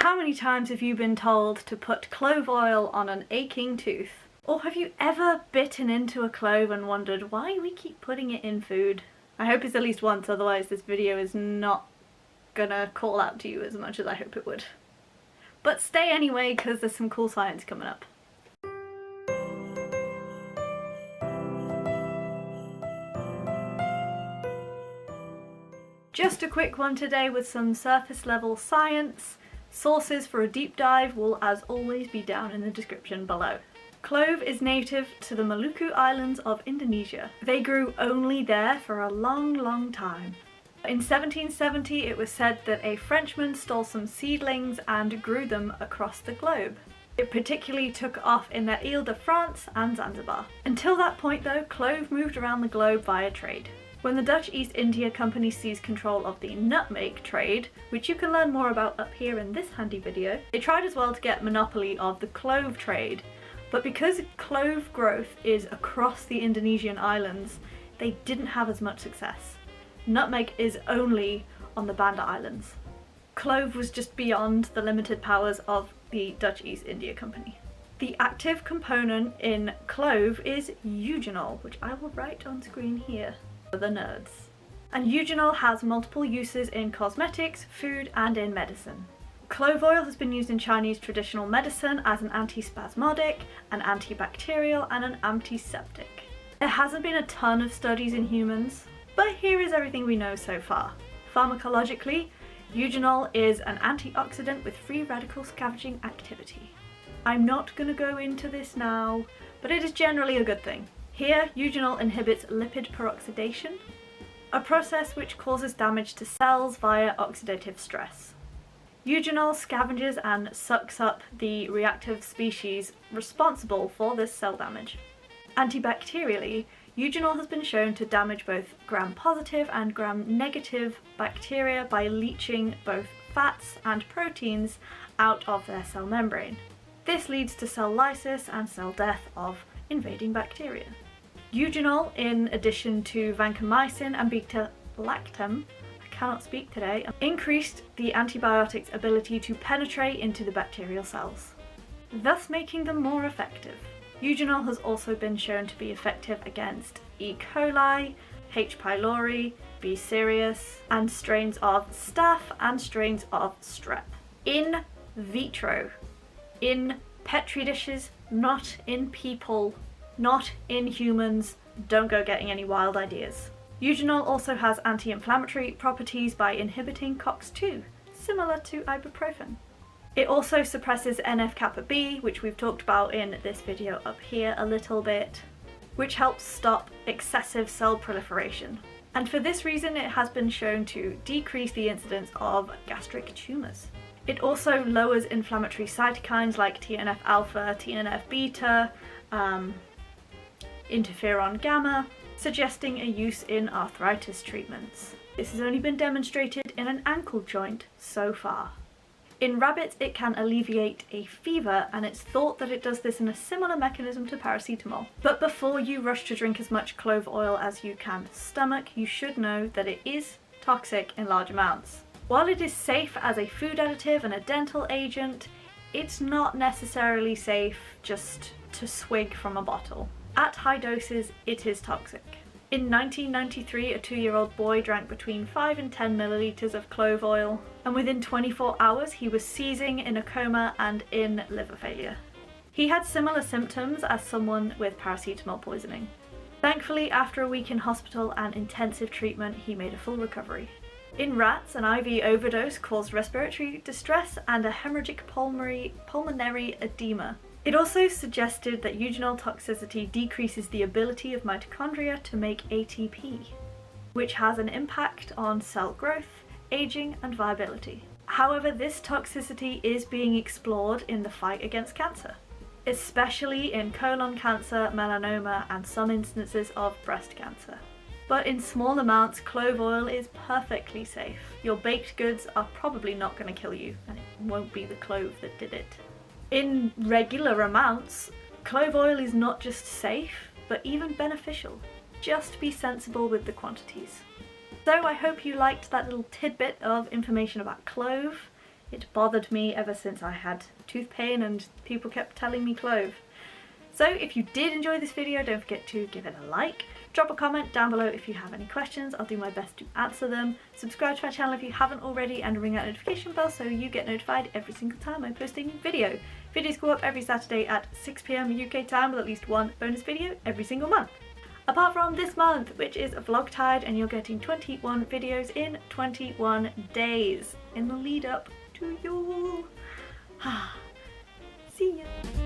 How many times have you been told to put clove oil on an aching tooth? Or have you ever bitten into a clove and wondered why we keep putting it in food? I hope it's at least once, otherwise this video is not gonna call out to you as much as I hope it would. But stay anyway, because there's some cool science coming up. Just a quick one today with some surface level science. Sources for a deep dive will as always be down in the description below. Clove is native to the Maluku Islands of Indonesia. They grew only there for a long time. In 1770 it was said that a Frenchman stole some seedlings and grew them across the globe. It particularly took off in the Ile-de-France and Zanzibar. Until that point though, clove moved around the globe via trade. When the Dutch East India Company seized control of the nutmeg trade, which you can learn more about up here in this handy video, they tried as well to get monopoly of the clove trade. But because clove growth is across the Indonesian islands, they didn't have as much success. Nutmeg is only on the Banda Islands. Clove was just beyond the limited powers of the Dutch East India Company. The active component in clove is eugenol, which I will write on screen here for the nerds. And eugenol has multiple uses in cosmetics, food, and in medicine. Clove oil has been used in Chinese traditional medicine as an antispasmodic, an antibacterial, and an antiseptic. There hasn't been a ton of studies in humans, but here is everything we know so far. Pharmacologically, eugenol is an antioxidant with free radical scavenging activity. I'm not going to go into this now, but it is generally a good thing. Here, eugenol inhibits lipid peroxidation, a process which causes damage to cells via oxidative stress. Eugenol scavenges and sucks up the reactive species responsible for this cell damage. Antibacterially, eugenol has been shown to damage both gram-positive and gram-negative bacteria by leaching both fats and proteins out of their cell membrane. This leads to cell lysis and cell death of invading bacteria. Eugenol, in addition to vancomycin and beta-lactam, I cannot speak today, increased the antibiotic's ability to penetrate into the bacterial cells, thus making them more effective. Eugenol has also been shown to be effective against E. coli, H. pylori, B. cereus, and strains of staph and strains of strep. In vitro, in petri dishes, not in people, not in humans. Don't go getting any wild ideas. Eugenol also has anti-inflammatory properties by inhibiting COX-2, similar to ibuprofen. It also suppresses NF-kappa B, which we've talked about in this video up here a little bit, which helps stop excessive cell proliferation. And for this reason, it has been shown to decrease the incidence of gastric tumours. It also lowers inflammatory cytokines like TNF-alpha, TNF-beta, interferon gamma, suggesting a use in arthritis treatments. This has only been demonstrated in an ankle joint so far. In rabbits, it can alleviate a fever, and it's thought that it does this in a similar mechanism to paracetamol. But before you rush to drink as much clove oil as you can stomach, you should know that it is toxic in large amounts. While it is safe as a food additive and a dental agent, it's not necessarily safe just to swig from a bottle. At high doses, it is toxic. In 1993, a 2-year-old boy drank between 5 and 10 milliliters of clove oil, and within 24 hours he was seizing, in a coma, and in liver failure. He had similar symptoms as someone with paracetamol poisoning. Thankfully, after a week in hospital and intensive treatment, he made a full recovery. In rats, an IV overdose caused respiratory distress and a hemorrhagic pulmonary edema. It also suggested that eugenol toxicity decreases the ability of mitochondria to make ATP, which has an impact on cell growth, aging, and viability. However, this toxicity is being explored in the fight against cancer, especially in colon cancer, melanoma, and some instances of breast cancer. But in small amounts, clove oil is perfectly safe. Your baked goods are probably not going to kill you, and it won't be the clove that did it. In regular amounts, clove oil is not just safe, but even beneficial. Just be sensible with the quantities. So I hope you liked that little tidbit of information about clove. It bothered me ever since I had tooth pain and people kept telling me clove. So if you did enjoy this video, don't forget to give it a like, drop a comment down below if you have any questions, I'll do my best to answer them, subscribe to my channel if you haven't already, and ring that notification bell so you get notified every single time I'm posting a video. Videos go up every Saturday at 6 PM UK time with at least one bonus video every single month. Apart from this month, which is Vlogtide, and you're getting 21 videos in 21 days in the lead up to Yule. See ya!